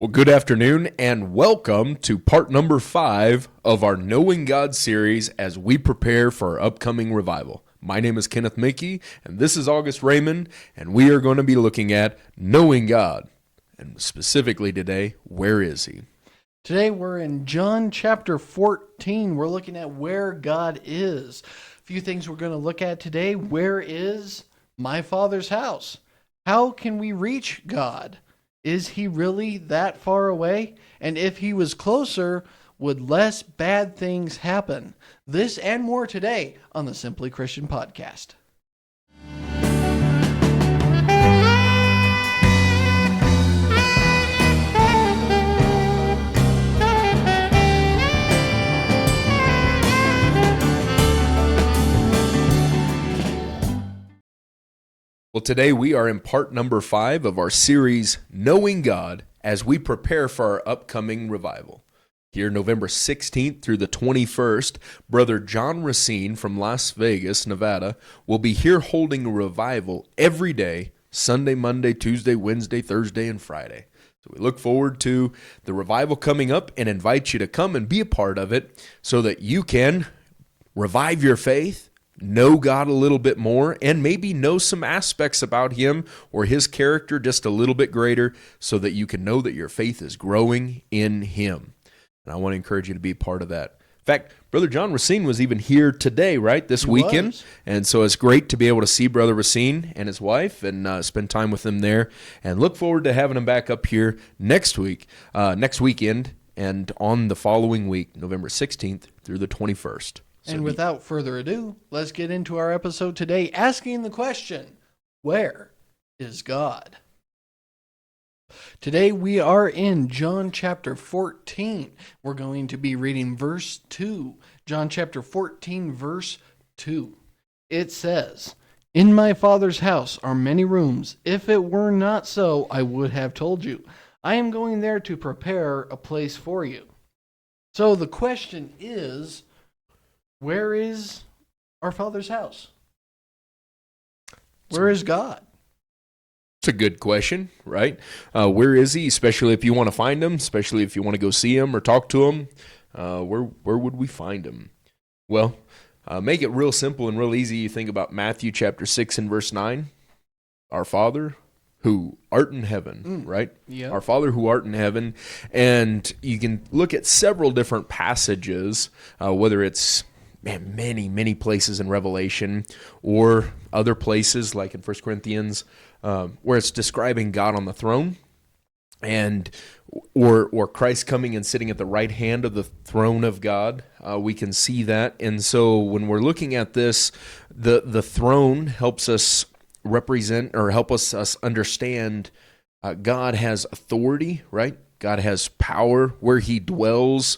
Well, good afternoon and welcome to part number 5 of our Knowing God series as we prepare for our upcoming revival. My name is Kenneth Mickey and this is August Raymond, and we are going to be looking at Knowing God. And specifically today, where is He? Today we're in John chapter 14. We're looking at where God is. A few things we're going to look at today. Where is my Father's house? How can we reach God? Is He really that far away? And if He was closer, would less bad things happen? This and more today on the Simply Christian Podcast. Well, today we are in part number 5 of our series, Knowing God, as we prepare for our upcoming revival. Here, November 16th through the 21st, Brother John Racine from Las Vegas, Nevada, will be here holding a revival every day, Sunday, Monday, Tuesday, Wednesday, Thursday, and Friday. So we look forward to the revival coming up and invite you to come and be a part of it so that you can revive your faith, know God a little bit more, and maybe know some aspects about Him or His character just a little bit greater so that you can know that your faith is growing in Him. And I want to encourage you to be part of that. In fact, Brother John Racine was even here today, right, this weekend. And so it's great to be able to see Brother Racine and his wife and spend time with them there. And look forward to having him back up here next weekend, and on the following week, November 16th through the 21st. And without further ado, let's get into our episode today, asking the question, where is God? Today we are in John chapter 14. We're going to be reading verse 2. John chapter 14, verse 2. It says, "In my Father's house are many rooms. If it were not so, I would have told you. I am going there to prepare a place for you." So the question is, where is our Father's house? Where is God? It's a good question, right? Where is He? Especially if you want to find Him, especially if you want to go see Him or talk to Him. Where would we find Him? Well, make it real simple and real easy. You think about Matthew chapter 6 and verse 9. Our Father who art in heaven, right? Yep. Our Father who art in heaven. And you can look at several different passages, whether it's many places in Revelation or other places like in 1 Corinthians where it's describing God on the throne, and or Christ coming and sitting at the right hand of the throne of God. We can see that. And so when we're looking at this, the throne helps us represent or help us understand God has authority, right? God has power where He dwells.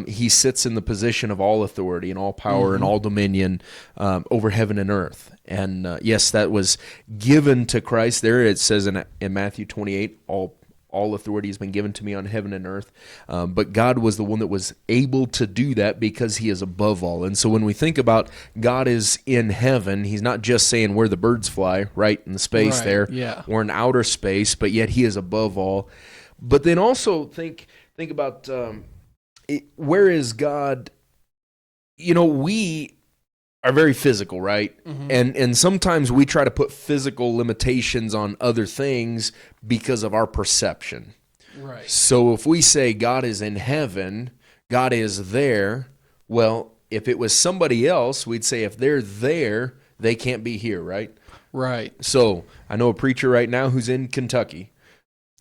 He sits in the position of all authority and all power and all dominion over heaven and earth. And yes, that was given to Christ. There it says in Matthew 28, all authority has been given to me on heaven and earth. But God was the one that was able to do that because He is above all. And so when we think about God is in heaven, He's not just saying where the birds fly, right, in the space there, or in outer space, but yet He is above all. But then also think about where is God? You know, we are very physical, right? And sometimes we try to put physical limitations on other things because of our perception. Right. So if we say God is in heaven, God is there, well, if it was somebody else, we'd say if they're there, they can't be here, right? Right. So I know a preacher right now who's in Kentucky.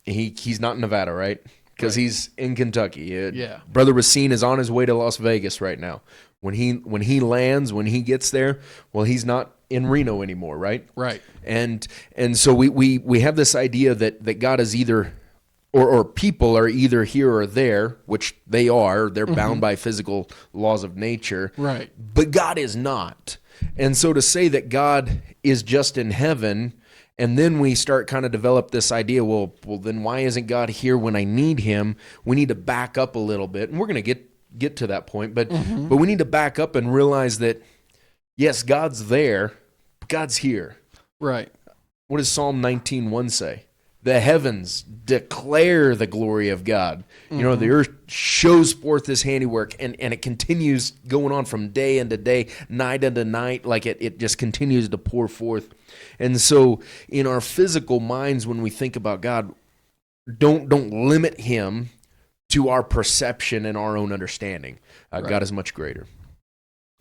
He's not in Nevada, right? Because he's in Kentucky. Brother Racine is on his way to Las Vegas right now. When he lands, when he gets there, well, he's not in Reno anymore, right? Right. And so we have this idea that God is either, or people are either here or there, which they are. They're bound by physical laws of nature. Right. But God is not. And so to say that God is just in heaven, and then we start kind of develop this idea, well, then why isn't God here when I need Him? We need to back up a little bit, and we're going to get to that point, but we need to back up and realize that, yes, God's there, but God's here. Right. What does Psalm 19:1 say? The heavens declare the glory of God. You know, the earth shows forth his handiwork, and it continues going on from day unto day, night unto night, like it just continues to pour forth. And so in our physical minds, when we think about God, don't limit him to our perception and our own understanding. Right. God is much greater.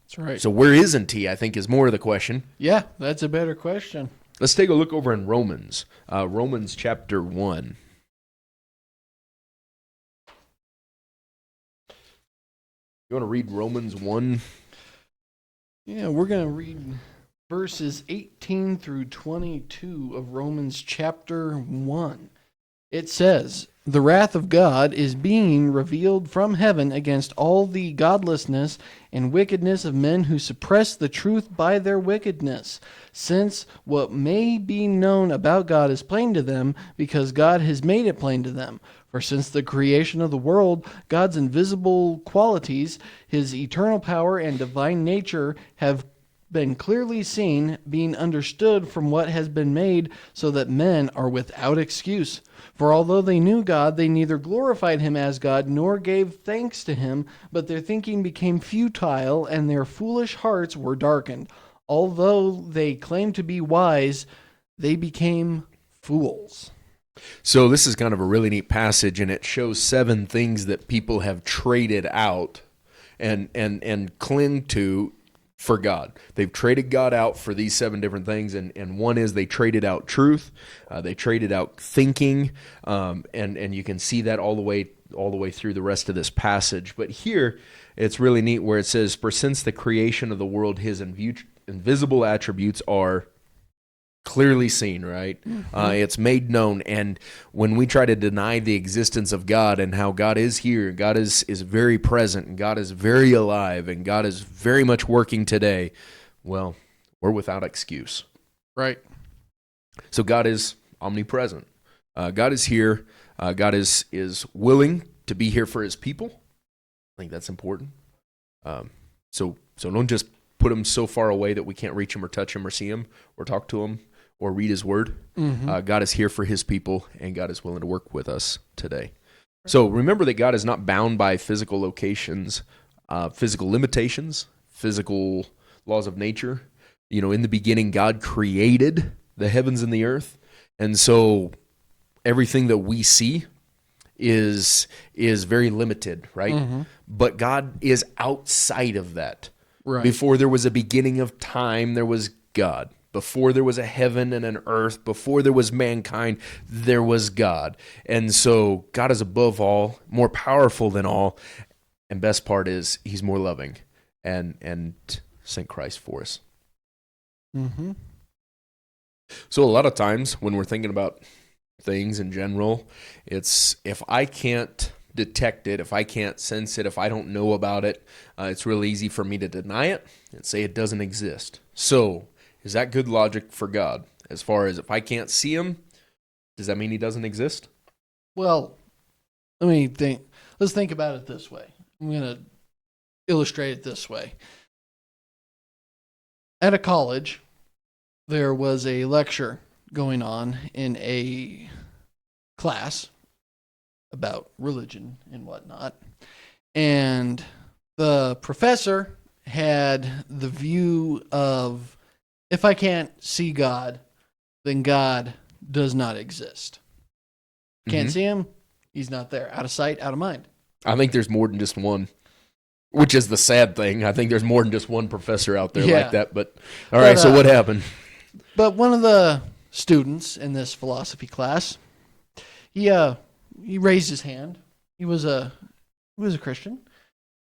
That's right. So where isn't he, I think, is more of the question. Yeah, that's a better question. Let's take a look over in Romans. Romans chapter 1. You want to read Romans 1? Yeah, we're going to read verses 18 through 22 of Romans chapter 1. It says, "The wrath of God is being revealed from heaven against all the godlessness and wickedness of men who suppress the truth by their wickedness, since what may be known about God is plain to them, because God has made it plain to them. For since the creation of the world, God's invisible qualities, his eternal power and divine nature have been clearly seen, being understood from what has been made, so that men are without excuse. For although they knew God, they neither glorified him as God nor gave thanks to him, but their thinking became futile, and their foolish hearts were darkened. Although they claimed to be wise, they became fools." So this is kind of a really neat passage, and it shows 7 things that people have traded out and cling to for God. They've traded God out for these 7 different things, and one is they traded out truth, they traded out thinking, and you can see that all the way through the rest of this passage. But here, it's really neat where it says, "For since the creation of the world, his invisible attributes are clearly seen," right? It's made known. And when we try to deny the existence of God and how God is here, God is very present, and God is very alive, and God is very much working today, well, we're without excuse. Right. So God is omnipresent. God is here. God is willing to be here for his people. I think that's important. So don't just put him so far away that we can't reach him or touch him or see him or talk to him or read his word. God is here for his people, and God is willing to work with us today. So remember that God is not bound by physical locations, physical limitations, physical laws of nature. You know, in the beginning, God created the heavens and the earth, and so everything that we see is very limited, right? But God is outside of that. Right. Before there was a beginning of time, there was God. Before there was a heaven and an earth, before there was mankind, there was God. And so God is above all, more powerful than all, and best part is he's more loving and sent Christ for us. So a lot of times when we're thinking about things in general, it's if I can't detect it, if I can't sense it, if I don't know about it, it's real easy for me to deny it and say it doesn't exist. So is that good logic for God? As far as if I can't see him, does that mean he doesn't exist? Well, let's think about it this way. I'm going to illustrate it this way. At a college, there was a lecture going on in a class about religion and whatnot. And the professor had the view of, if I can't see God, then God does not exist. Can't see him, he's not there. Out of sight, out of mind. I think there's more than just one, which is the sad thing. I think there's more than just one professor out there like that. But all right, so what happened? But one of the students in this philosophy class, he raised his hand. He was a Christian,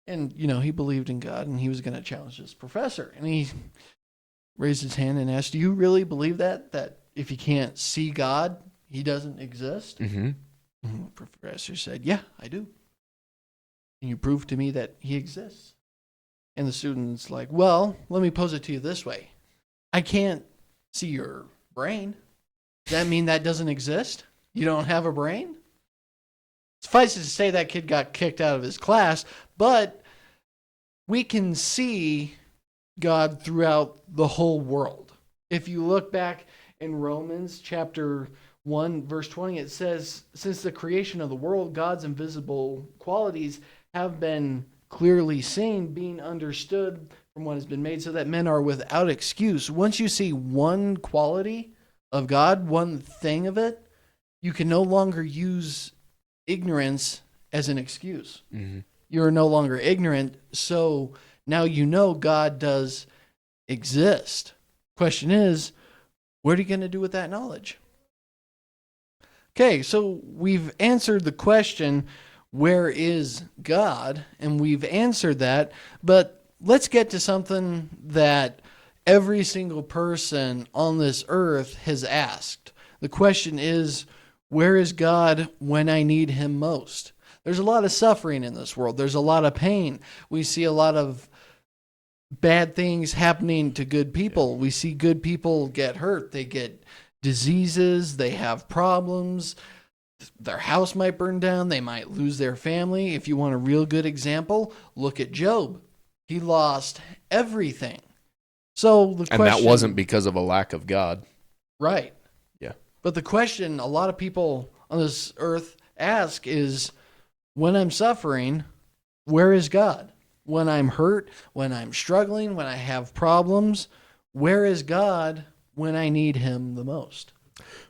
and he believed in God, and he was going to challenge this professor. And he raised his hand and asked, "Do you really believe that if you can't see God, he doesn't exist?" And the professor said, "Yeah, I do. Can you prove to me that he exists?" And the student's like, "Well, let me pose it to you this way. I can't see your brain. Does that mean that doesn't exist? You don't have a brain?" Suffice it to say, that kid got kicked out of his class, but we can see God throughout the whole world. If you look back in Romans chapter 1 verse 20, it says, since the creation of the world, God's invisible qualities have been clearly seen, being understood from what has been made, so that men are without excuse. Once you see one quality of God, one thing of it, you can no longer use ignorance as an excuse. Mm-hmm. You're no longer ignorant, so now you know God does exist. Question is, what are you going to do with that knowledge? Okay, so we've answered the question, where is God? And we've answered that, but let's get to something that every single person on this earth has asked. The question is, where is God when I need him most? There's a lot of suffering in this world. There's a lot of pain. We see a lot of bad things happening to good people. We see good people get hurt. They get diseases. They have problems. Their house might burn down. They might lose their family. If you want a real good example, look at Job. He lost everything. So the question, and that wasn't because of a lack of God. Right. Yeah. But the question a lot of people on this earth ask is, when I'm suffering, where is God? When I'm hurt, when I'm struggling, when I have problems, where is God when I need him the most?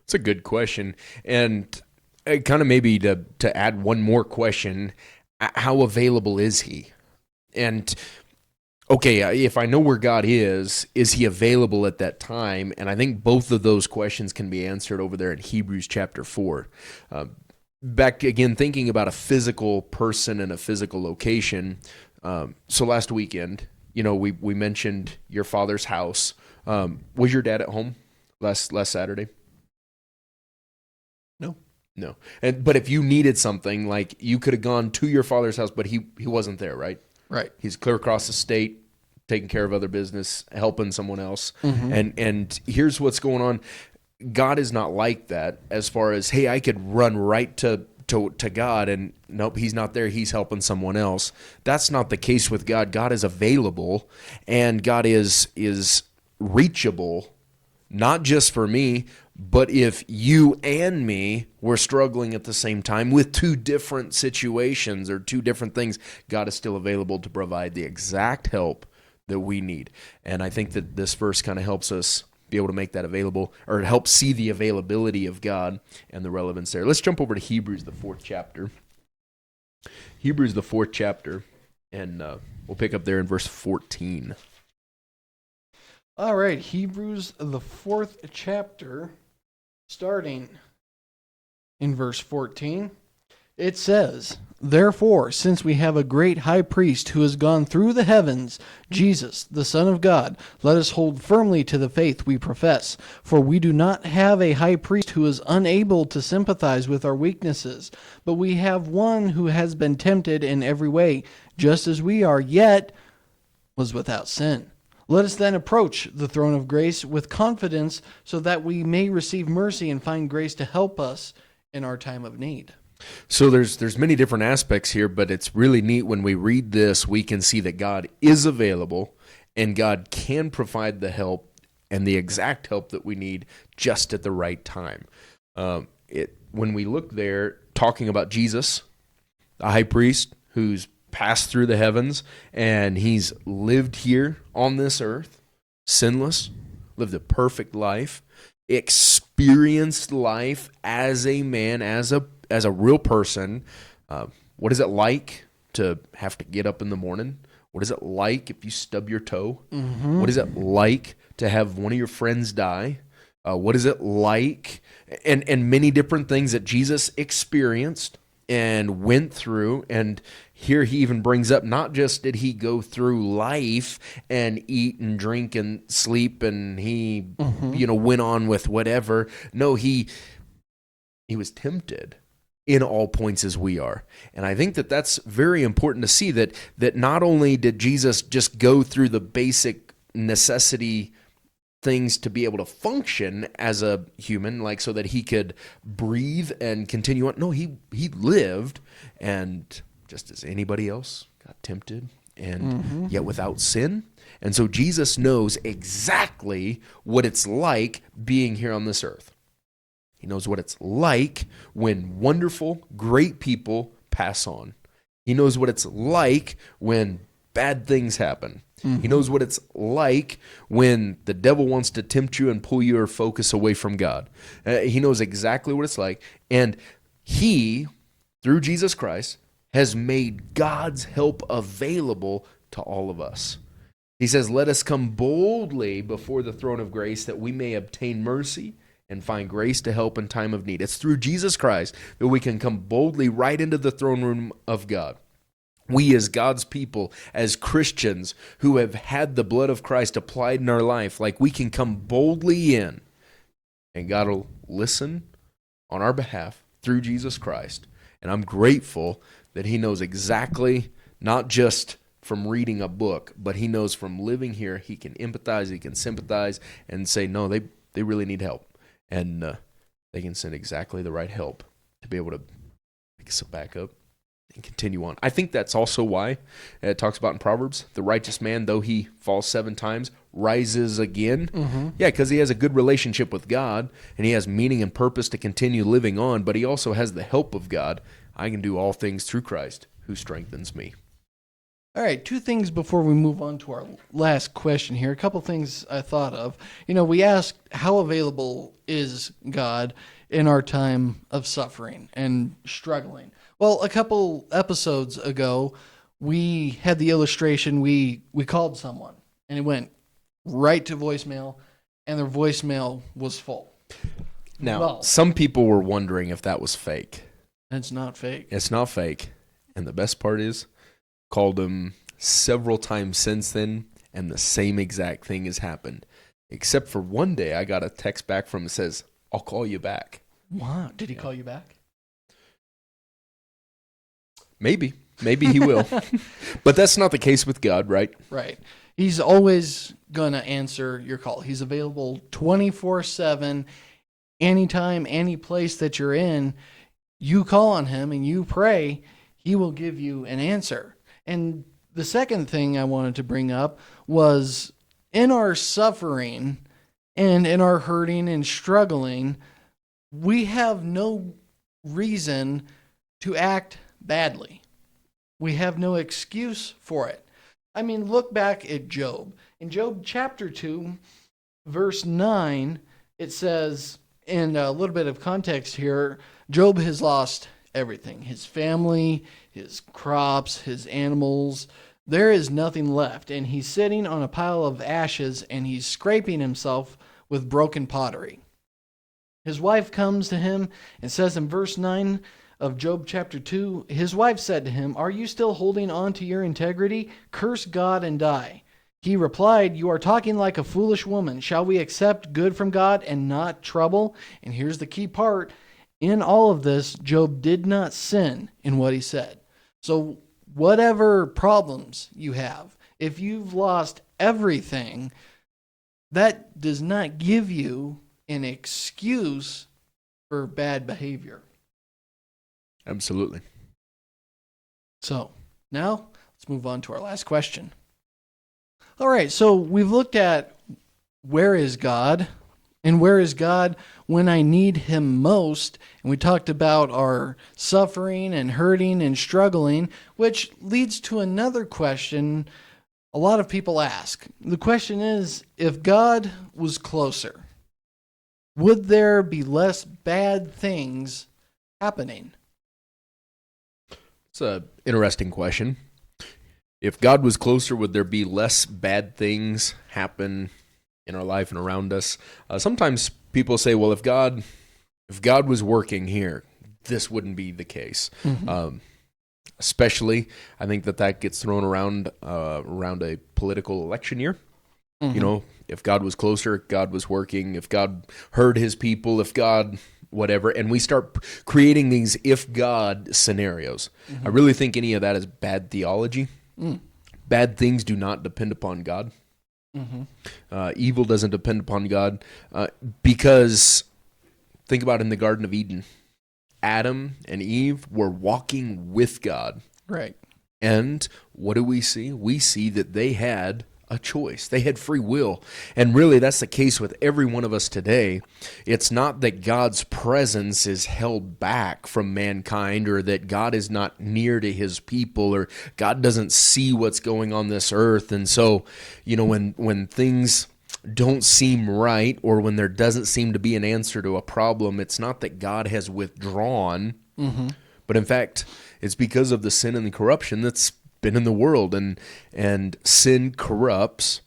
It's a good question. And kind of maybe to add one more question, how available is he? And okay, if I know where God is he available at that time? And I think both of those questions can be answered over there in Hebrews chapter 4. Back again, thinking about a physical person and a physical location. So last weekend, we mentioned your father's house. Was your dad at home last Saturday? No. But if you needed something, like you could have gone to your father's house, but he wasn't there, right? Right. He's clear across the state, taking care of other business, helping someone else. Mm-hmm. And here's what's going on. God is not like that as far as, hey, I could run right to God and nope, he's not there. He's helping someone else. That's not the case with God. God is available, and God is reachable, not just for me, but if you and me were struggling at the same time with two different situations or two different things, God is still available to provide the exact help that we need. And I think that this verse kind of helps us be able to make that available, or help see the availability of God and the relevance there. Let's jump over to Hebrews, the 4th chapter. Hebrews, the 4th chapter, and we'll pick up there in verse 14. All right, Hebrews, the 4th chapter, starting in verse 14. It says, therefore, since we have a great high priest who has gone through the heavens, Jesus, the Son of God, let us hold firmly to the faith we profess. For we do not have a high priest who is unable to sympathize with our weaknesses, but we have one who has been tempted in every way, just as we are, yet was without sin. Let us then approach the throne of grace with confidence, so that we may receive mercy and find grace to help us in our time of need. So there's many different aspects here, but it's really neat when we read this, we can see that God is available and God can provide the help and the exact help that we need just at the right time. When we look there, talking about Jesus, the high priest who's passed through the heavens and he's lived here on this earth, sinless, lived a perfect life, experienced life as a man, as a real person. What is it like to have to get up in the morning? What is it like if you stub your toe? Mm-hmm. What is it like to have one of your friends die? What is it like? And many different things that Jesus experienced and went through. And here he even brings up, not just did he go through life and eat and drink and sleep and he, went on with whatever. No, he was tempted in all points as we are. And I think that that's very important to see, that not only did Jesus just go through the basic necessity things to be able to function as a human, like so that he could breathe and continue on. No, he lived, and just as anybody else got tempted, and yet without sin. And so Jesus knows exactly what it's like being here on this earth. He knows what it's like when wonderful, great people pass on. He knows what it's like when bad things happen. He knows what it's like when the devil wants to tempt you and pull your focus away from God. He knows exactly what it's like. And he, through Jesus Christ, has made God's help available to all of us. He says, let us come boldly before the throne of grace that we may obtain mercy and find grace to help in time of need. It's through Jesus Christ that we can come boldly right into the throne room of God. We as God's people, as Christians who have had the blood of Christ applied in our life, like we can come boldly in and God will listen on our behalf through Jesus Christ. And I'm grateful that he knows exactly, not just from reading a book, but he knows from living here, he can empathize, he can sympathize and say, no, they really need help. And they can send exactly the right help to be able to pick us back up and continue on. I think that's also why it talks about in Proverbs, the righteous man, though he falls 7 times, rises again. Yeah, because he has a good relationship with God, and he has meaning and purpose to continue living on, but he also has the help of God. I can do all things through Christ who strengthens me. All right, 2 things before we move on to our last question here. A couple things I thought of. We asked how available is God in our time of suffering and struggling. Well, a couple episodes ago, we had the illustration, we called someone, and it went right to voicemail, and their voicemail was full. Now, some people were wondering if that was fake. It's not fake. It's not fake. And the best part is, called him several times since then, and the same exact thing has happened. Except for one day, I got a text back from him that says, I'll call you back. Wow. Did he call you back? Maybe he will. But that's not the case with God, right? Right. He's always going to answer your call. He's available 24/7, anytime, any place that you're in. You call on him and you pray, he will give you an answer. And the second thing I wanted to bring up was in our suffering and in our hurting and struggling, we have no reason to act badly. We have no excuse for it. I mean, look back at Job. In Job chapter 2, verse 9, it says, in a little bit of context here, Job has lost everything. His family, his crops, his animals. There is nothing left. And he's sitting on a pile of ashes and he's scraping himself with broken pottery. His wife comes to him and says in verse 9 of Job chapter 2, his wife said to him, "Are you still holding on to your integrity? Curse God and die." He replied, "You are talking like a foolish woman. Shall we accept good from God and not trouble?" And here's the key part. In all of this, Job did not sin in what he said. So whatever problems you have, if you've lost everything, that does not give you an excuse for bad behavior. Absolutely. So now let's move on to our last question. All right, so we've looked at where is God and where is God when I need him most. And we talked about our suffering and hurting and struggling, which leads to another question a lot of people ask. The question is, if God was closer, would there be less bad things happening? It's an interesting question. If God was closer, would there be less bad things happen in our life and around us? Sometimes people say, well, if God was working here, this wouldn't be the case. Mm-hmm. Especially, I think that gets thrown around a political election year. Mm-hmm. You know, if God was closer, God was working, if God heard his people, if God whatever, and we start creating these if God scenarios. Mm-hmm. I really think any of that is bad theology. Bad things do not depend upon God. Mm-hmm. Evil doesn't depend upon God because think about in the Garden of Eden, Adam and Eve were walking with God. Right. And what do we see? We see that they had a choice. They had free will. And really, that's the case with every one of us today. It's not that God's presence is held back from mankind, or that God is not near to his people, or God doesn't see what's going on this earth. And so, when things don't seem right, or when there doesn't seem to be an answer to a problem, it's not that God has withdrawn, but in fact, it's because of the sin and the corruption that's been in the world, and sin corrupts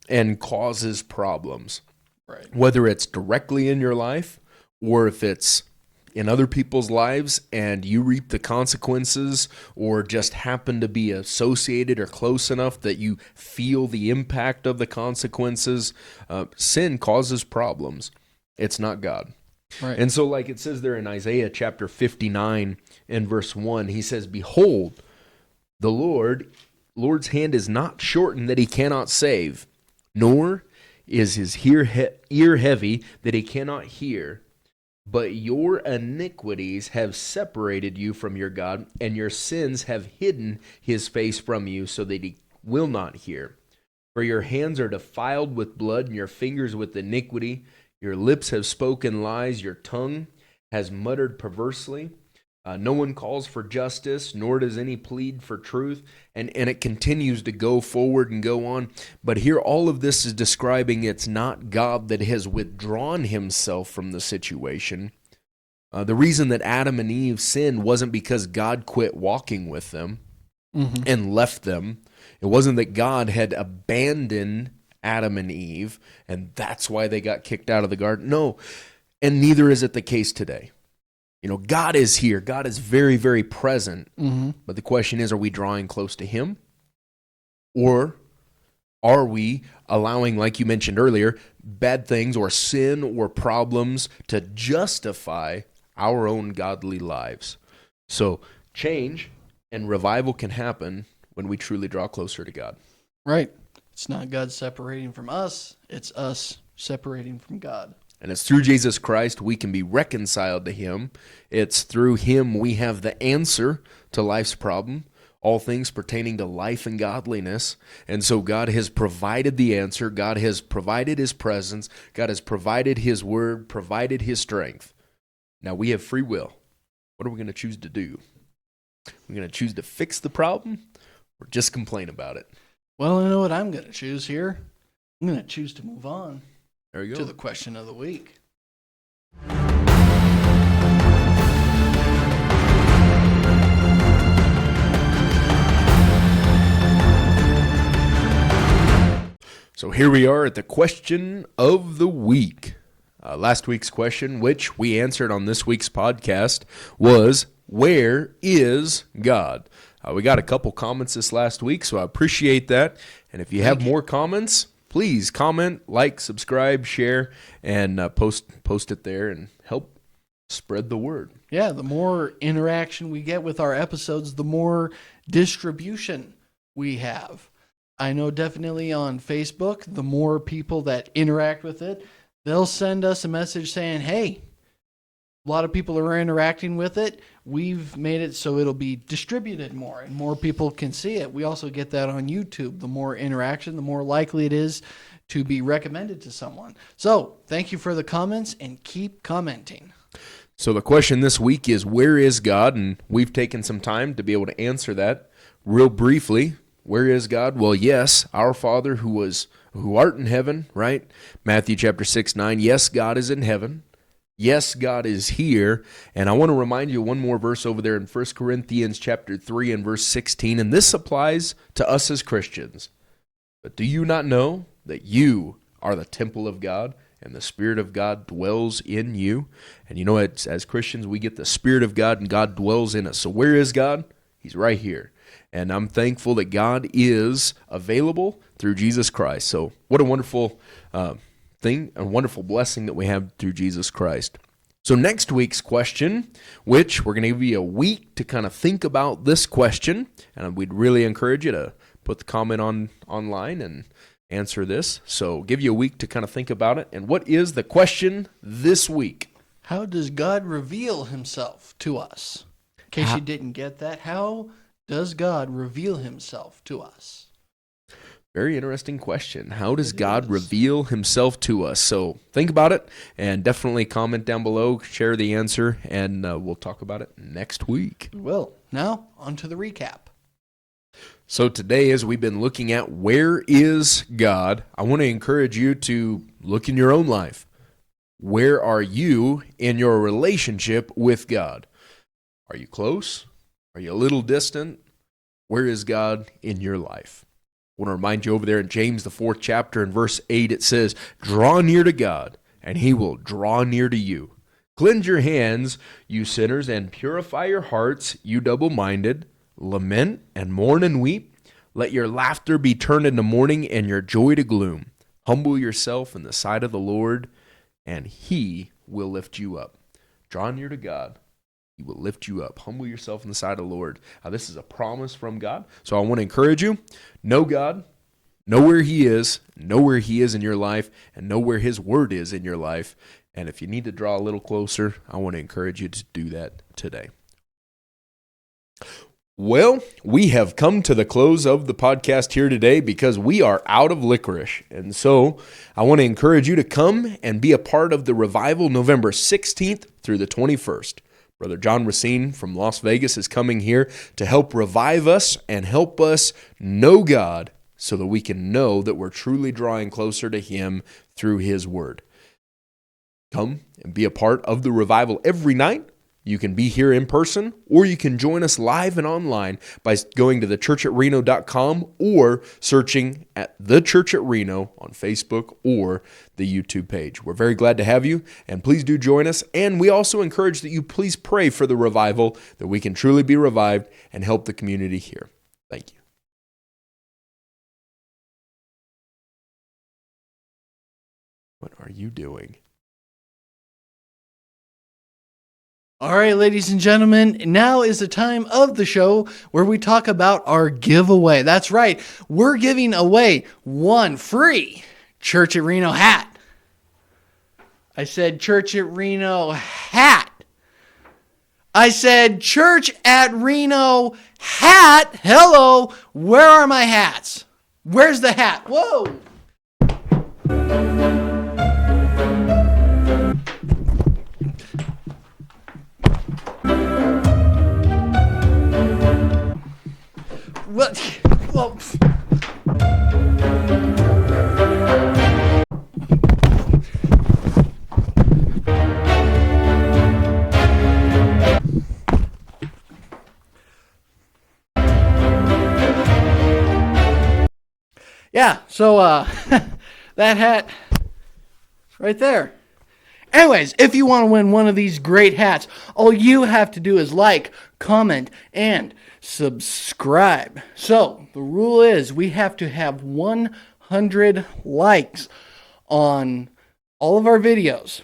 and causes problems. Right. Whether it's directly in your life, or if it's in other people's lives and you reap the consequences, or just happen to be associated or close enough that you feel the impact of the consequences, sin causes problems. It's not God. Right. And so, like it says there in Isaiah chapter 59 and verse 1, he says, "Behold, the Lord's hand is not shortened that he cannot save, nor is his ear heavy that he cannot hear. But your iniquities have separated you from your God, and your sins have hidden his face from you so that he will not hear. For your hands are defiled with blood, and your fingers with iniquity. Your lips have spoken lies, your tongue has muttered perversely. No one calls for justice, nor does any plead for truth." And it continues to go forward and go on. But here all of this is describing it's not God that has withdrawn himself from the situation. The reason that Adam and Eve sinned wasn't because God quit walking with them and left them. It wasn't that God had abandoned Adam and Eve, and that's why they got kicked out of the garden. No, and neither is it the case today. God is here. God is very, very present. But the question is, are we drawing close to him? Or are we allowing, like you mentioned earlier, bad things or sin or problems to justify our own godly lives? So change and revival can happen when we truly draw closer to God. Right. It's not God separating from us. It's us separating from God. And it's through Jesus Christ we can be reconciled to him. It's through him we have the answer to life's problem, all things pertaining to life and godliness. And so God has provided the answer. God has provided his presence. God has provided his word, provided his strength. Now we have free will. What are we going to choose to do? We're going to choose to fix the problem or just complain about it? Well, I know what I'm going to choose here. I'm going to choose to move on. There you go. To the question of the week. So here we are at the question of the week. Last week's question, which we answered on this week's podcast, was, where is God? We got a couple comments this last week, so I appreciate that. And if you have more comments, please comment, like, subscribe, share, and post it there and help spread the word. Yeah, the more interaction we get with our episodes, the more distribution we have. I know definitely on Facebook, the more people that interact with it, they'll send us a message saying, hey, a lot of people are interacting with it. We've made it so it'll be distributed more and more people can see it. We also get that on YouTube. The more interaction, the more likely it is to be recommended to someone. So thank you for the comments and keep commenting. So the question this week is, where is God? And we've taken some time to be able to answer that real briefly. Where is God? Well, yes, our Father who art in heaven, right? Matthew chapter 6:9. Yes, God is in heaven. Yes, God is here. And I want to remind you one more verse over there in 1 Corinthians chapter 3 and verse 16. And this applies to us as Christians. But do you not know that you are the temple of God and the Spirit of God dwells in you? And you know, as Christians, we get the Spirit of God and God dwells in us. So where is God? He's right here. And I'm thankful that God is available through Jesus Christ. So what a wonderful thing, a wonderful blessing that we have through Jesus Christ. So next week's question, which we're going to give you a week to kind of think about this question, and we'd really encourage you to put the comment online and answer this. So give you a week to kind of think about it. And what is the question this week? How does God reveal himself to us? In case you didn't get that, how does God reveal himself to us? Very interesting question. How does God reveal himself to us? So think about it and definitely comment down below, share the answer, and we'll talk about it next week. Well, now on to the recap. So today, as we've been looking at where is God, I want to encourage you to look in your own life. Where are you in your relationship with God? Are you close? Are you a little distant? Where is God in your life? I want to remind you over there in James, the 4th chapter, in verse 8, it says, "Draw near to God, and he will draw near to you. Cleanse your hands, you sinners, and purify your hearts, you double-minded. Lament and mourn and weep. Let your laughter be turned into mourning and your joy to gloom. Humble yourself in the sight of the Lord, and he will lift you up." Draw near to God. He will lift you up. Humble yourself in the sight of the Lord. This is a promise from God. So I want to encourage you, know God, know where he is in your life, and know where his word is in your life. And if you need to draw a little closer, I want to encourage you to do that today. Well, we have come to the close of the podcast here today because we are out of licorice. And so I want to encourage you to come and be a part of the revival November 16th through the 21st. Brother John Racine from Las Vegas is coming here to help revive us and help us know God so that we can know that we're truly drawing closer to him through his word. Come and be a part of the revival every night. You can be here in person, or you can join us live and online by going to thechurchatreno.com or searching at The Church at Reno on Facebook or the YouTube page. We're very glad to have you, and please do join us. And we also encourage that you please pray for the revival, that we can truly be revived and help the community here. Thank you. What are you doing? All right, ladies and gentlemen, now is the time of the show where we talk about our giveaway. That's right. We're giving away one free Church at Reno hat. I said Church at Reno hat. I said Church at Reno hat. Hello, where are my hats? Where's the hat? Whoa. What? Well, yeah, so that hat right there. Anyways, if you want to win one of these great hats, all you have to do is like, comment, and subscribe. So the rule is we have to have 100 likes on all of our videos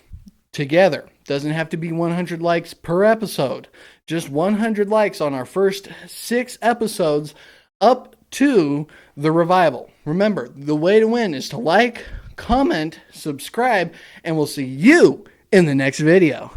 together. Doesn't have to be 100 likes per episode. Just 100 likes on our first 6 episodes up to the revival. Remember, the way to win is to like, comment, subscribe, and we'll see you in the next video.